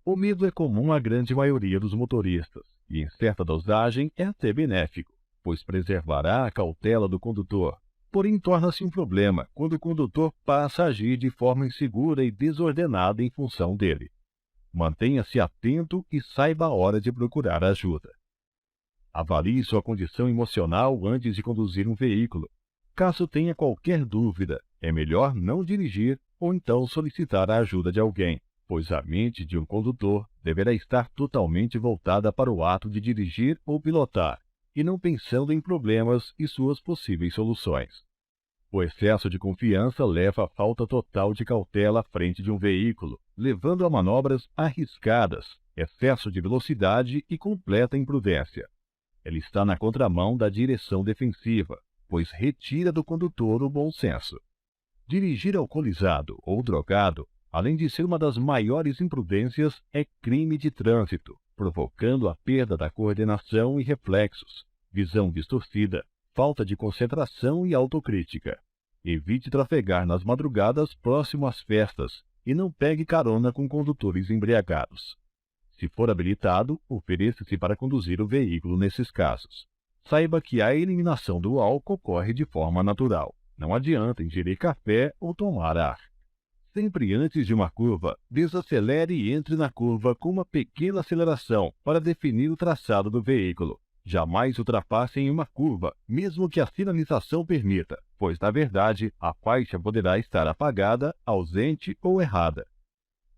O medo é comum à grande maioria dos motoristas, e em certa dosagem é até benéfico, pois preservará a cautela do condutor. Porém, torna-se um problema quando o condutor passa a agir de forma insegura e desordenada em função dele. Mantenha-se atento e saiba a hora de procurar ajuda. Avalie sua condição emocional antes de conduzir um veículo. Caso tenha qualquer dúvida, é melhor não dirigir ou então solicitar a ajuda de alguém, pois a mente de um condutor deverá estar totalmente voltada para o ato de dirigir ou pilotar, e não pensando em problemas e suas possíveis soluções. O excesso de confiança leva à falta total de cautela à frente de um veículo, levando a manobras arriscadas, excesso de velocidade e completa imprudência. Ele está na contramão da direção defensiva, pois retira do condutor o bom senso. Dirigir alcoolizado ou drogado, além de ser uma das maiores imprudências, é crime de trânsito, provocando a perda da coordenação e reflexos, visão distorcida, falta de concentração e autocrítica. Evite trafegar nas madrugadas próximo às festas e não pegue carona com condutores embriagados. Se for habilitado, ofereça-se para conduzir o veículo nesses casos. Saiba que a eliminação do álcool ocorre de forma natural. Não adianta ingerir café ou tomar ar. Sempre antes de uma curva, desacelere e entre na curva com uma pequena aceleração para definir o traçado do veículo. Jamais ultrapasse em uma curva, mesmo que a sinalização permita, pois, na verdade, a faixa poderá estar apagada, ausente ou errada.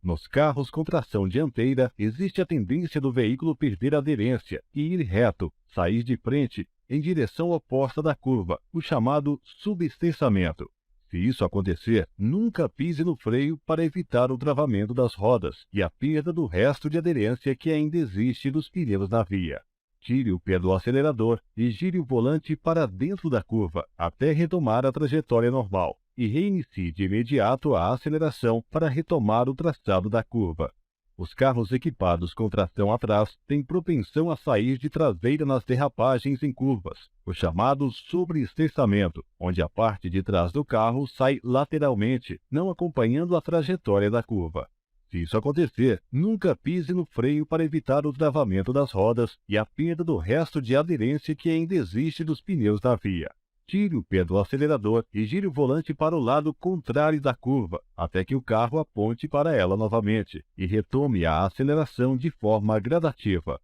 Nos carros com tração dianteira, existe a tendência do veículo perder aderência e ir reto, sair de frente, em direção oposta da curva, o chamado subestessamento. Se isso acontecer, nunca pise no freio para evitar o travamento das rodas e a perda do resto de aderência que ainda existe dos pneus na via. Tire o pé do acelerador e gire o volante para dentro da curva, até retomar a trajetória normal, e reinicie de imediato a aceleração para retomar o traçado da curva. Os carros equipados com tração atrás têm propensão a sair de traseira nas derrapagens em curvas, o chamado sobreestessamento, onde a parte de trás do carro sai lateralmente, não acompanhando a trajetória da curva. Se isso acontecer, nunca pise no freio para evitar o travamento das rodas e a perda do resto de aderência que ainda existe dos pneus da via. Tire o pé do acelerador e gire o volante para o lado contrário da curva, até que o carro aponte para ela novamente e retome a aceleração de forma gradativa.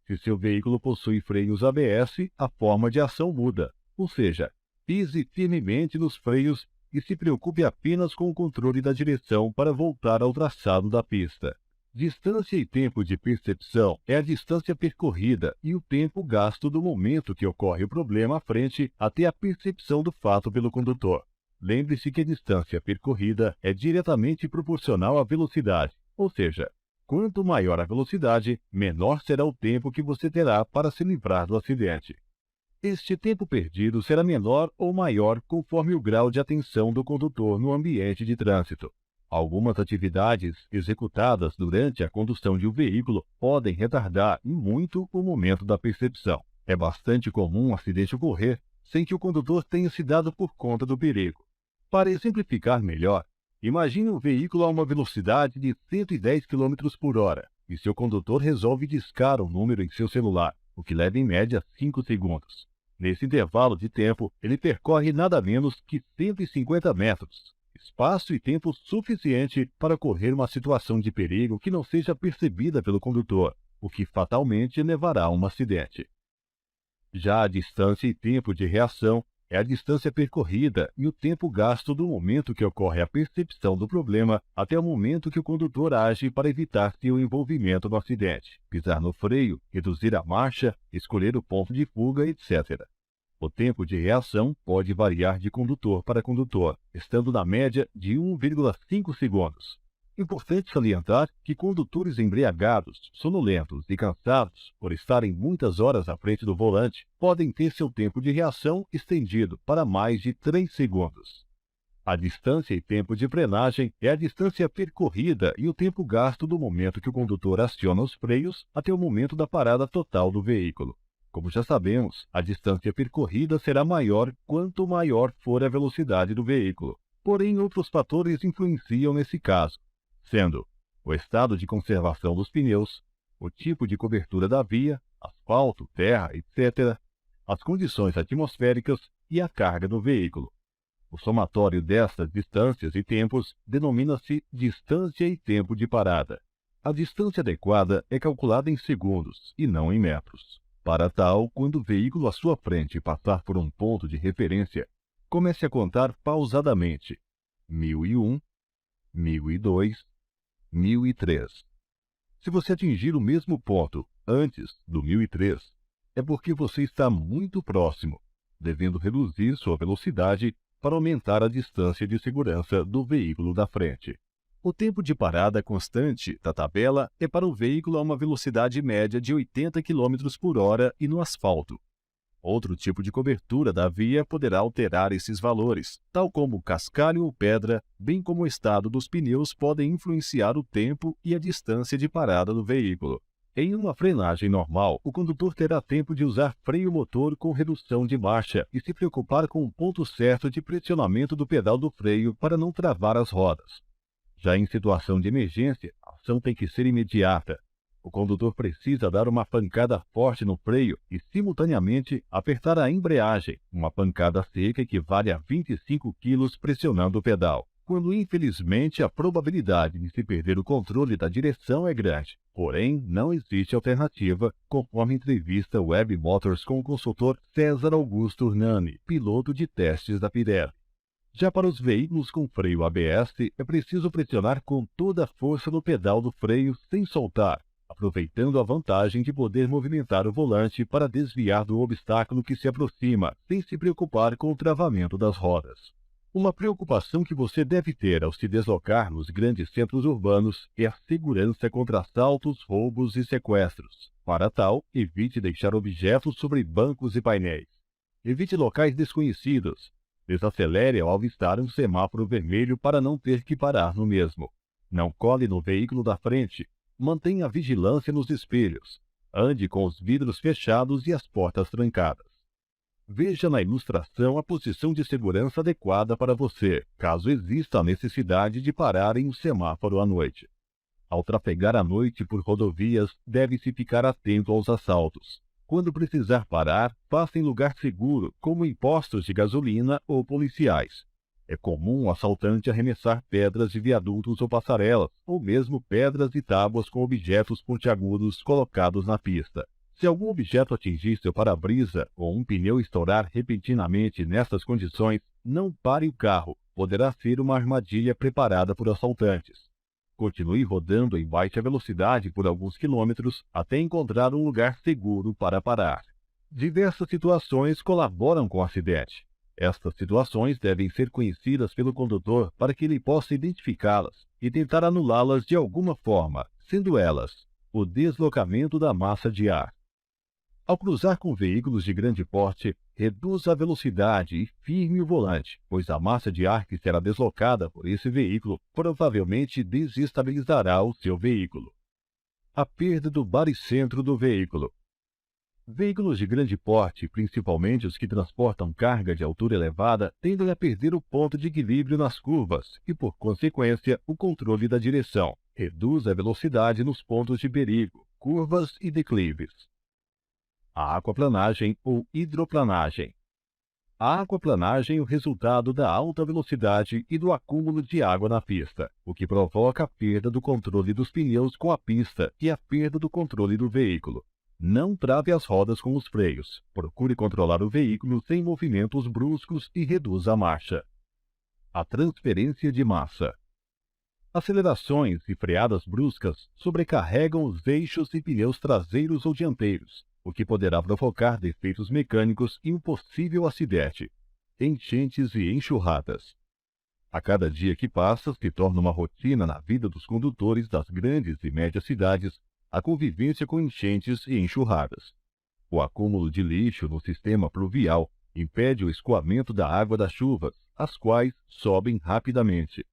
Se seu veículo possui freios ABS, a forma de ação muda, ou seja, pise firmemente nos freios e se preocupe apenas com o controle da direção para voltar ao traçado da pista. Distância e tempo de percepção é a distância percorrida e o tempo gasto do momento que ocorre o problema à frente até a percepção do fato pelo condutor. Lembre-se que a distância percorrida é diretamente proporcional à velocidade, ou seja, quanto maior a velocidade, menor será o tempo que você terá para se livrar do acidente. Este tempo perdido será menor ou maior conforme o grau de atenção do condutor no ambiente de trânsito. Algumas atividades executadas durante a condução de um veículo podem retardar em muito o momento da percepção. É bastante comum um acidente ocorrer sem que o condutor tenha se dado por conta do perigo. Para exemplificar melhor, imagine um veículo a uma velocidade de 110 km por hora e seu condutor resolve discar um número em seu celular, o que leva em média 5 segundos. Nesse intervalo de tempo, ele percorre nada menos que 150 metros, espaço e tempo suficiente para ocorrer uma situação de perigo que não seja percebida pelo condutor, o que fatalmente levará a um acidente. Já a distância e tempo de reação é a distância percorrida e o tempo gasto do momento que ocorre a percepção do problema até o momento que o condutor age para evitar seu envolvimento no acidente, pisar no freio, reduzir a marcha, escolher o ponto de fuga, etc. O tempo de reação pode variar de condutor para condutor, estando na média de 1,5 segundos. Importante salientar que condutores embriagados, sonolentos e cansados por estarem muitas horas à frente do volante podem ter seu tempo de reação estendido para mais de 3 segundos. A distância e tempo de frenagem é a distância percorrida e o tempo gasto do momento que o condutor aciona os freios até o momento da parada total do veículo. Como já sabemos, a distância percorrida será maior quanto maior for a velocidade do veículo. Porém, outros fatores influenciam nesse caso, sendo o estado de conservação dos pneus, o tipo de cobertura da via, asfalto, terra, etc., as condições atmosféricas e a carga do veículo. O somatório destas distâncias e tempos denomina-se distância e tempo de parada. A distância adequada é calculada em segundos e não em metros. Para tal, quando o veículo à sua frente passar por um ponto de referência, comece a contar pausadamente: 1001, 1002, 1003. Se você atingir o mesmo ponto antes do 1003, é porque você está muito próximo, devendo reduzir sua velocidade para aumentar a distância de segurança do veículo da frente. O tempo de parada constante da tabela é para o veículo a uma velocidade média de 80 km por hora e no asfalto. Outro tipo de cobertura da via poderá alterar esses valores, tal como cascalho ou pedra, bem como o estado dos pneus podem influenciar o tempo e a distância de parada do veículo. Em uma frenagem normal, o condutor terá tempo de usar freio motor com redução de marcha e se preocupar com o ponto certo de pressionamento do pedal do freio para não travar as rodas. Já em situação de emergência, a ação tem que ser imediata. O condutor precisa dar uma pancada forte no freio e, simultaneamente, apertar a embreagem. Uma pancada seca equivale a 25 kg pressionando o pedal, quando infelizmente a probabilidade de se perder o controle da direção é grande. Porém, não existe alternativa, conforme entrevista Web Motors com o consultor César Augusto Hernani, piloto de testes da Pirelli. Já para os veículos com freio ABS, é preciso pressionar com toda a força no pedal do freio sem soltar, aproveitando a vantagem de poder movimentar o volante para desviar do obstáculo que se aproxima, sem se preocupar com o travamento das rodas. Uma preocupação que você deve ter ao se deslocar nos grandes centros urbanos é a segurança contra assaltos, roubos e sequestros. Para tal, evite deixar objetos sobre bancos e painéis. Evite locais desconhecidos. Desacelere ao avistar um semáforo vermelho para não ter que parar no mesmo. Não cole no veículo da frente. Mantenha a vigilância nos espelhos. Ande com os vidros fechados e as portas trancadas. Veja na ilustração a posição de segurança adequada para você, caso exista a necessidade de parar em um semáforo à noite. Ao trafegar à noite por rodovias, deve-se ficar atento aos assaltos. Quando precisar parar, faça em lugar seguro, como em postos de gasolina ou policiais. É comum o assaltante arremessar pedras de viadutos ou passarelas, ou mesmo pedras e tábuas com objetos pontiagudos colocados na pista. Se algum objeto atingir seu para-brisa ou um pneu estourar repentinamente nessas condições, não pare o carro, poderá ser uma armadilha preparada por assaltantes. Continue rodando em baixa velocidade por alguns quilômetros até encontrar um lugar seguro para parar. Diversas situações colaboram com o acidente. Estas situações devem ser conhecidas pelo condutor para que ele possa identificá-las e tentar anulá-las de alguma forma, sendo elas: o deslocamento da massa de ar. Ao cruzar com veículos de grande porte, reduza a velocidade e firme o volante, pois a massa de ar que será deslocada por esse veículo provavelmente desestabilizará o seu veículo. A perda do baricentro do veículo. Veículos de grande porte, principalmente os que transportam carga de altura elevada, tendem a perder o ponto de equilíbrio nas curvas e, por consequência, o controle da direção. Reduz a velocidade nos pontos de perigo, curvas e declives. A aquaplanagem ou hidroplanagem. A aquaplanagem é o resultado da alta velocidade e do acúmulo de água na pista, o que provoca a perda do controle dos pneus com a pista e a perda do controle do veículo. Não trave as rodas com os freios. Procure controlar o veículo sem movimentos bruscos e reduza a marcha. A transferência de massa. Acelerações e freadas bruscas sobrecarregam os eixos e pneus traseiros ou dianteiros, o que poderá provocar defeitos mecânicos e um possível acidente. Enchentes e enxurradas. A cada dia que passa, se torna uma rotina na vida dos condutores das grandes e médias cidades a convivência com enchentes e enxurradas. O acúmulo de lixo no sistema pluvial impede o escoamento da água das chuvas, as quais sobem rapidamente.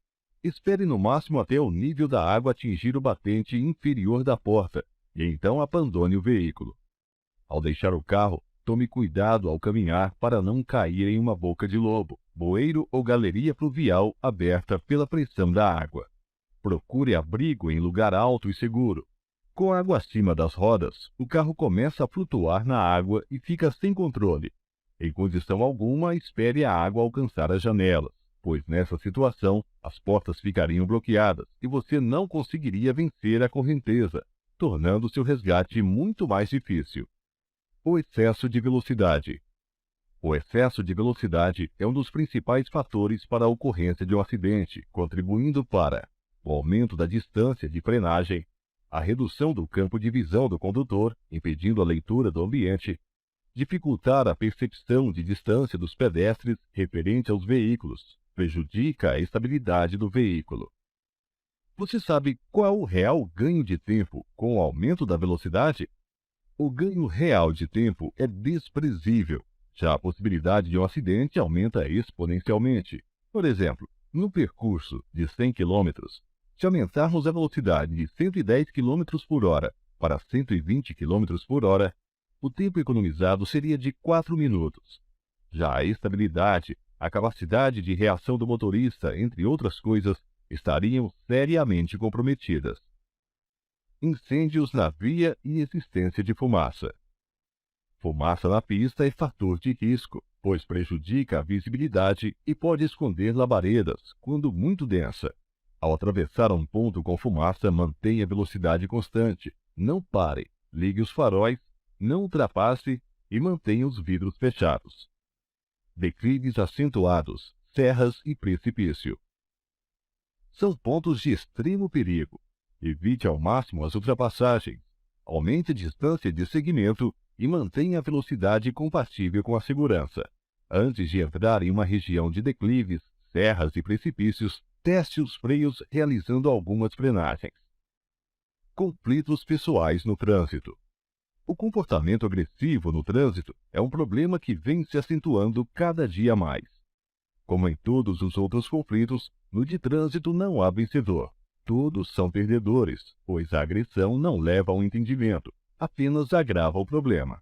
Espere no máximo até o nível da água atingir o batente inferior da porta, e então abandone o veículo. Ao deixar o carro, tome cuidado ao caminhar para não cair em uma boca de lobo, bueiro ou galeria pluvial aberta pela pressão da água. Procure abrigo em lugar alto e seguro. Com a água acima das rodas, o carro começa a flutuar na água e fica sem controle. Em condição alguma, espere a água alcançar as janelas, pois nessa situação as portas ficariam bloqueadas e você não conseguiria vencer a correnteza, tornando seu resgate muito mais difícil. O excesso de velocidade. O excesso de velocidade é um dos principais fatores para a ocorrência de um acidente, contribuindo para o aumento da distância de frenagem, a redução do campo de visão do condutor, impedindo a leitura do ambiente, dificultar a percepção de distância dos pedestres referente aos veículos, prejudica a estabilidade do veículo. Você sabe qual é o real ganho de tempo com o aumento da velocidade? O ganho real de tempo é desprezível. Já a possibilidade de um acidente aumenta exponencialmente. Por exemplo, no percurso de 100 km, se aumentarmos a velocidade de 110 km por hora para 120 km por hora, o tempo economizado seria de 4 minutos. Já a estabilidade, a capacidade de reação do motorista, entre outras coisas, estariam seriamente comprometidas. Incêndios na via e existência de fumaça. Fumaça na pista é fator de risco, pois prejudica a visibilidade e pode esconder labaredas, quando muito densa. Ao atravessar um ponto com fumaça, mantenha a velocidade constante, não pare, ligue os faróis, não ultrapasse e mantenha os vidros fechados. Declives acentuados, serras e precipício. São pontos de extremo perigo. Evite ao máximo as ultrapassagens, aumente a distância de segmento e mantenha a velocidade compatível com a segurança. Antes de entrar em uma região de declives, serras e precipícios, teste os freios realizando algumas frenagens. Conflitos pessoais no trânsito. O comportamento agressivo no trânsito é um problema que vem se acentuando cada dia mais. Como em todos os outros conflitos, no de trânsito não há vencedor. Todos são perdedores, pois a agressão não leva ao entendimento, apenas agrava o problema.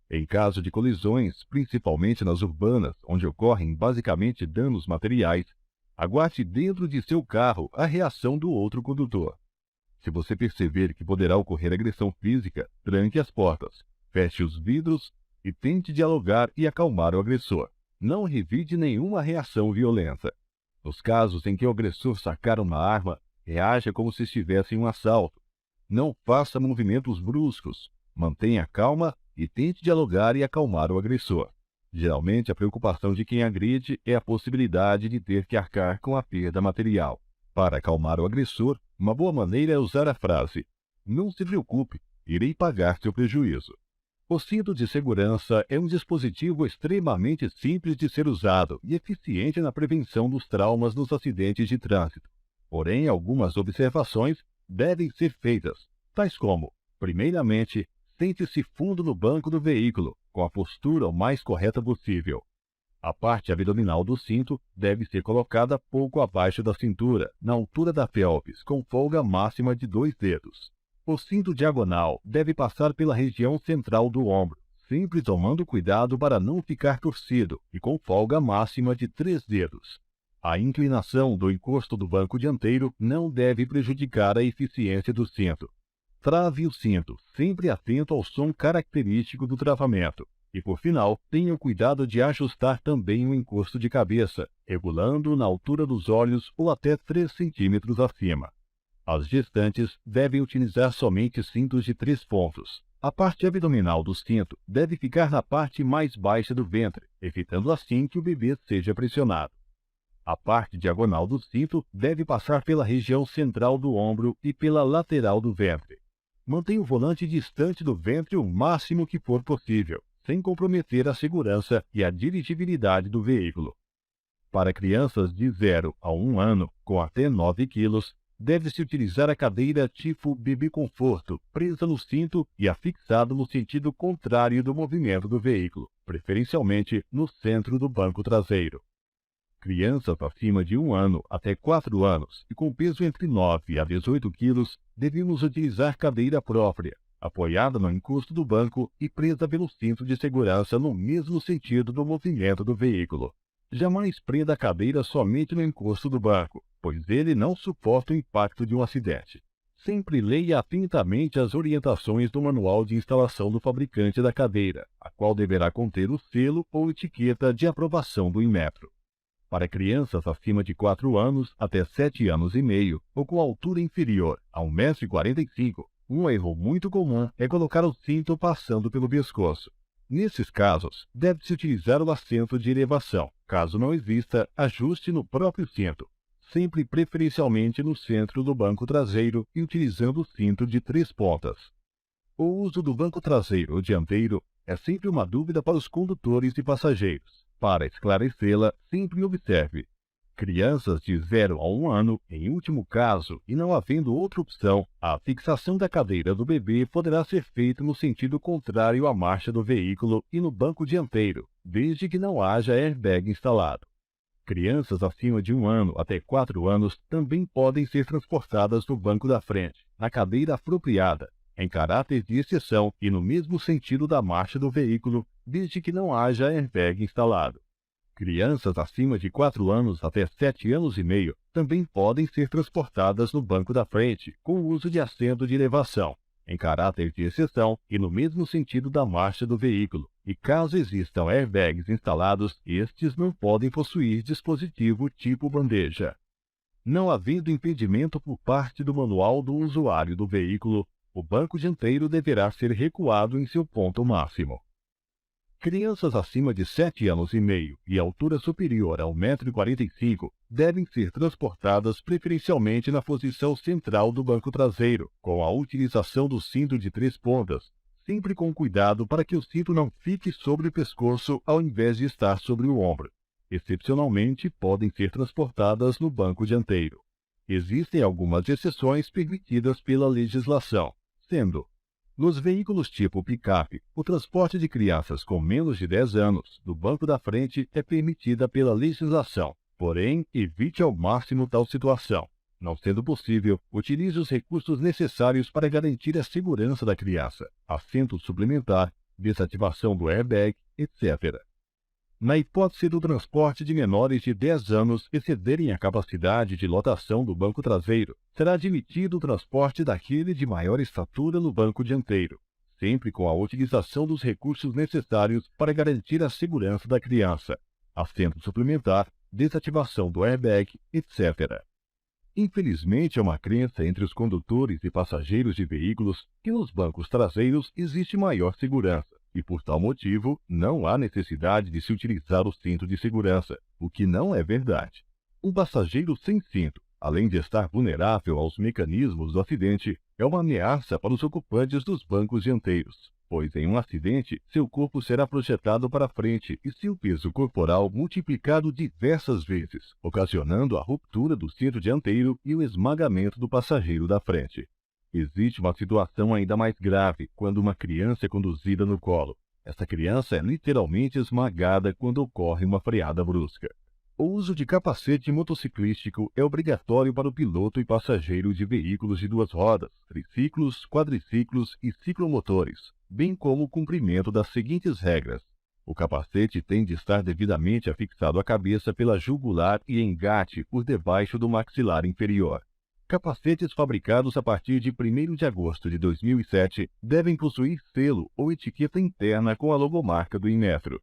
Em caso de colisões, principalmente nas urbanas, onde ocorrem basicamente danos materiais, aguarde dentro de seu carro a reação do outro condutor. Se você perceber que poderá ocorrer agressão física, tranque as portas, feche os vidros e tente dialogar e acalmar o agressor. Não revide nenhuma reação violenta. Nos casos em que o agressor sacar uma arma, reaja como se estivesse em um assalto. Não faça movimentos bruscos. Mantenha calma e tente dialogar e acalmar o agressor. Geralmente, a preocupação de quem agride é a possibilidade de ter que arcar com a perda material. Para acalmar o agressor, uma boa maneira é usar a frase: "Não se preocupe, irei pagar seu prejuízo". O cinto de segurança é um dispositivo extremamente simples de ser usado e eficiente na prevenção dos traumas nos acidentes de trânsito. Porém, algumas observações devem ser feitas, tais como: primeiramente, sente-se fundo no banco do veículo, com a postura o mais correta possível. A parte abdominal do cinto deve ser colocada pouco abaixo da cintura, na altura da pelvis, com folga máxima de 2 dedos. O cinto diagonal deve passar pela região central do ombro, sempre tomando cuidado para não ficar torcido e com folga máxima de 3 dedos. A inclinação do encosto do banco dianteiro não deve prejudicar a eficiência do cinto. Trave o cinto, sempre atento ao som característico do travamento. E, por final, tenha o cuidado de ajustar também o encosto de cabeça, regulando na altura dos olhos ou até 3 centímetros acima. As gestantes devem utilizar somente cintos de 3 pontos. A parte abdominal do cinto deve ficar na parte mais baixa do ventre, evitando assim que o bebê seja pressionado. A parte diagonal do cinto deve passar pela região central do ombro e pela lateral do ventre. Mantenha o volante distante do ventre o máximo que for possível, sem comprometer a segurança e a dirigibilidade do veículo. Para crianças de 0 a 1 ano, com até 9 kg, deve-se utilizar a cadeira tipo bebê conforto, presa no cinto e afixada no sentido contrário do movimento do veículo, preferencialmente no centro do banco traseiro. Crianças acima de 1 ano até 4 anos e com peso entre 9 a 18 kg, devemos utilizar cadeira própria, apoiada no encosto do banco e presa pelo cinto de segurança no mesmo sentido do movimento do veículo. Jamais prenda a cadeira somente no encosto do banco, pois ele não suporta o impacto de um acidente. Sempre leia atentamente as orientações do manual de instalação do fabricante da cadeira, a qual deverá conter o selo ou etiqueta de aprovação do Inmetro. Para crianças acima de 4 anos até 7 anos e meio, ou com altura inferior a 1,45 m, um erro muito comum é colocar o cinto passando pelo pescoço. Nesses casos, deve-se utilizar o assento de elevação. Caso não exista, ajuste no próprio cinto, sempre preferencialmente no centro do banco traseiro e utilizando o cinto de 3 pontas. O uso do banco traseiro ou dianteiro é sempre uma dúvida para os condutores e passageiros. Para esclarecê-la, sempre observe: crianças de 0 a 1 ano, em último caso, e não havendo outra opção, a fixação da cadeira do bebê poderá ser feita no sentido contrário à marcha do veículo e no banco dianteiro, desde que não haja airbag instalado. Crianças acima de 1 ano até 4 anos também podem ser transportadas no banco da frente, na cadeira apropriada, em caráter de exceção e no mesmo sentido da marcha do veículo, desde que não haja airbag instalado. Crianças acima de 4 anos até 7 anos e meio também podem ser transportadas no banco da frente, com o uso de assento de elevação, em caráter de exceção e no mesmo sentido da marcha do veículo, e caso existam airbags instalados, estes não podem possuir dispositivo tipo bandeja. Não havendo impedimento por parte do manual do usuário do veículo, o banco dianteiro deverá ser recuado em seu ponto máximo. Crianças acima de 7 anos e meio e altura superior a 1,45 m devem ser transportadas preferencialmente na posição central do banco traseiro, com a utilização do cinto de 3 pontas, sempre com cuidado para que o cinto não fique sobre o pescoço ao invés de estar sobre o ombro. Excepcionalmente, podem ser transportadas no banco dianteiro. Existem algumas exceções permitidas pela legislação, sendo: nos veículos tipo picape, o transporte de crianças com menos de 10 anos do banco da frente é permitida pela legislação, porém, evite ao máximo tal situação. Não sendo possível, utilize os recursos necessários para garantir a segurança da criança, assento suplementar, desativação do airbag, etc. Na hipótese do transporte de menores de 10 anos excederem a capacidade de lotação do banco traseiro, será admitido o transporte daquele de maior estatura no banco dianteiro, sempre com a utilização dos recursos necessários para garantir a segurança da criança, assento suplementar, desativação do airbag, etc. Infelizmente, é uma crença entre os condutores e passageiros de veículos que nos bancos traseiros existe maior segurança, e por tal motivo não há necessidade de se utilizar o cinto de segurança, o que não é verdade. Um passageiro sem cinto, além de estar vulnerável aos mecanismos do acidente, é uma ameaça para os ocupantes dos bancos dianteiros, pois em um acidente seu corpo será projetado para frente e seu peso corporal multiplicado diversas vezes, ocasionando a ruptura do cinto dianteiro e o esmagamento do passageiro da frente. Existe uma situação ainda mais grave quando uma criança é conduzida no colo. Essa criança é literalmente esmagada quando ocorre uma freada brusca. O uso de capacete motociclístico é obrigatório para o piloto e passageiro de veículos de 2 rodas, triciclos, quadriciclos e ciclomotores, bem como o cumprimento das seguintes regras. O capacete tem de estar devidamente afixado à cabeça pela jugular e engate por debaixo do maxilar inferior. Capacetes fabricados a partir de 1º de agosto de 2007 devem possuir selo ou etiqueta interna com a logomarca do Inmetro.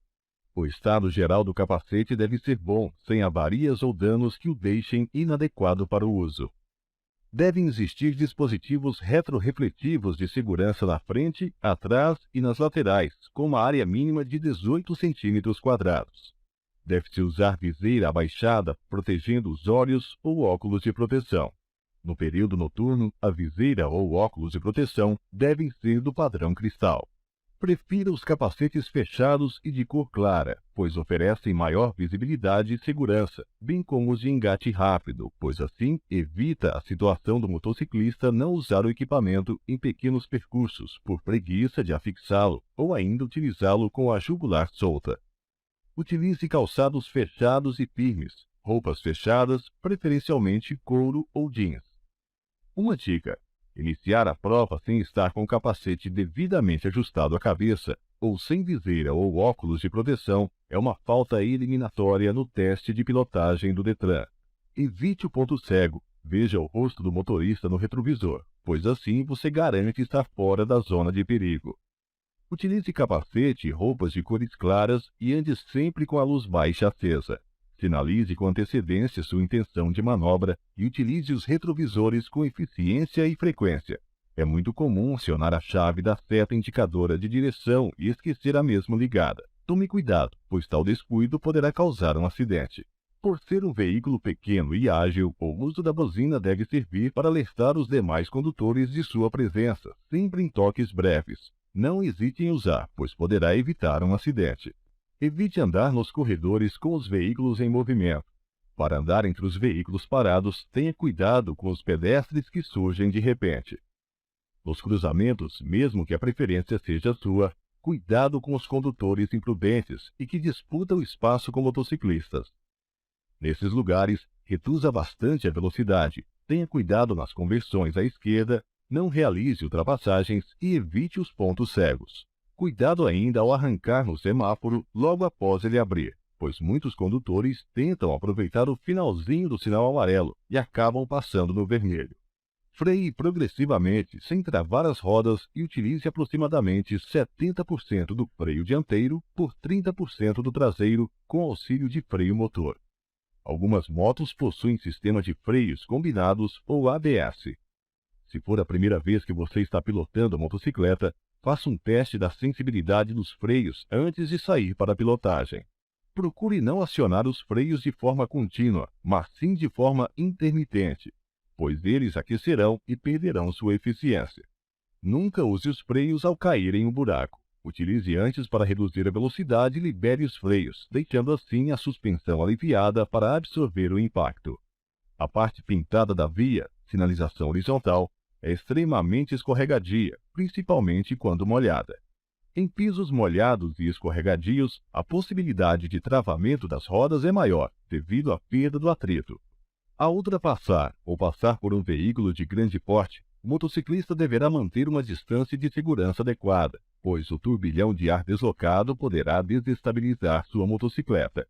O estado geral do capacete deve ser bom, sem avarias ou danos que o deixem inadequado para o uso. Devem existir dispositivos retrorefletivos de segurança na frente, atrás e nas laterais, com uma área mínima de 18 cm². Deve-se usar viseira abaixada, protegendo os olhos ou óculos de proteção. No período noturno, a viseira ou óculos de proteção devem ser do padrão cristal. Prefira os capacetes fechados e de cor clara, pois oferecem maior visibilidade e segurança, bem como os de engate rápido, pois assim evita a situação do motociclista não usar o equipamento em pequenos percursos, por preguiça de afixá-lo, ou ainda utilizá-lo com a jugular solta. Utilize calçados fechados e firmes, roupas fechadas, preferencialmente couro ou jeans. Uma dica: Iniciar a prova sem estar com o capacete devidamente ajustado à cabeça, ou sem viseira ou óculos de proteção, é uma falta eliminatória no teste de pilotagem do Detran. Evite o ponto cego. Veja o rosto do motorista no retrovisor, pois assim você garante estar fora da zona de perigo. Utilize capacete e roupas de cores claras e ande sempre com a luz baixa acesa. Sinalize com antecedência sua intenção de manobra e utilize os retrovisores com eficiência e frequência. É muito comum acionar a chave da seta indicadora de direção e esquecer a mesma ligada. Tome cuidado, pois tal descuido poderá causar um acidente. Por ser um veículo pequeno e ágil, o uso da buzina deve servir para alertar os demais condutores de sua presença, sempre em toques breves. Não hesite em usar, pois poderá evitar um acidente. Evite andar nos corredores com os veículos em movimento. Para andar entre os veículos parados, tenha cuidado com os pedestres que surgem de repente. Nos cruzamentos, mesmo que a preferência seja sua, cuidado com os condutores imprudentes e que disputam o espaço com motociclistas. Nesses lugares, reduza bastante a velocidade, tenha cuidado nas conversões à esquerda, não realize ultrapassagens e evite os pontos cegos. Cuidado ainda ao arrancar no semáforo logo após ele abrir, pois muitos condutores tentam aproveitar o finalzinho do sinal amarelo e acabam passando no vermelho. Freie progressivamente, sem travar as rodas e utilize aproximadamente 70% do freio dianteiro por 30% do traseiro com auxílio de freio motor. Algumas motos possuem sistema de freios combinados ou ABS. Se for a primeira vez que você está pilotando a motocicleta, faça um teste da sensibilidade dos freios antes de sair para a pilotagem. Procure não acionar os freios de forma contínua, mas sim de forma intermitente, pois eles aquecerão e perderão sua eficiência. Nunca use os freios ao cair em um buraco. Utilize antes para reduzir a velocidade e libere os freios, deixando assim a suspensão aliviada para absorver o impacto. A parte pintada da via, sinalização horizontal, é extremamente escorregadia, principalmente quando molhada. Em pisos molhados e escorregadios, a possibilidade de travamento das rodas é maior, devido à perda do atrito. Ao ultrapassar ou passar por um veículo de grande porte, o motociclista deverá manter uma distância de segurança adequada, pois o turbilhão de ar deslocado poderá desestabilizar sua motocicleta.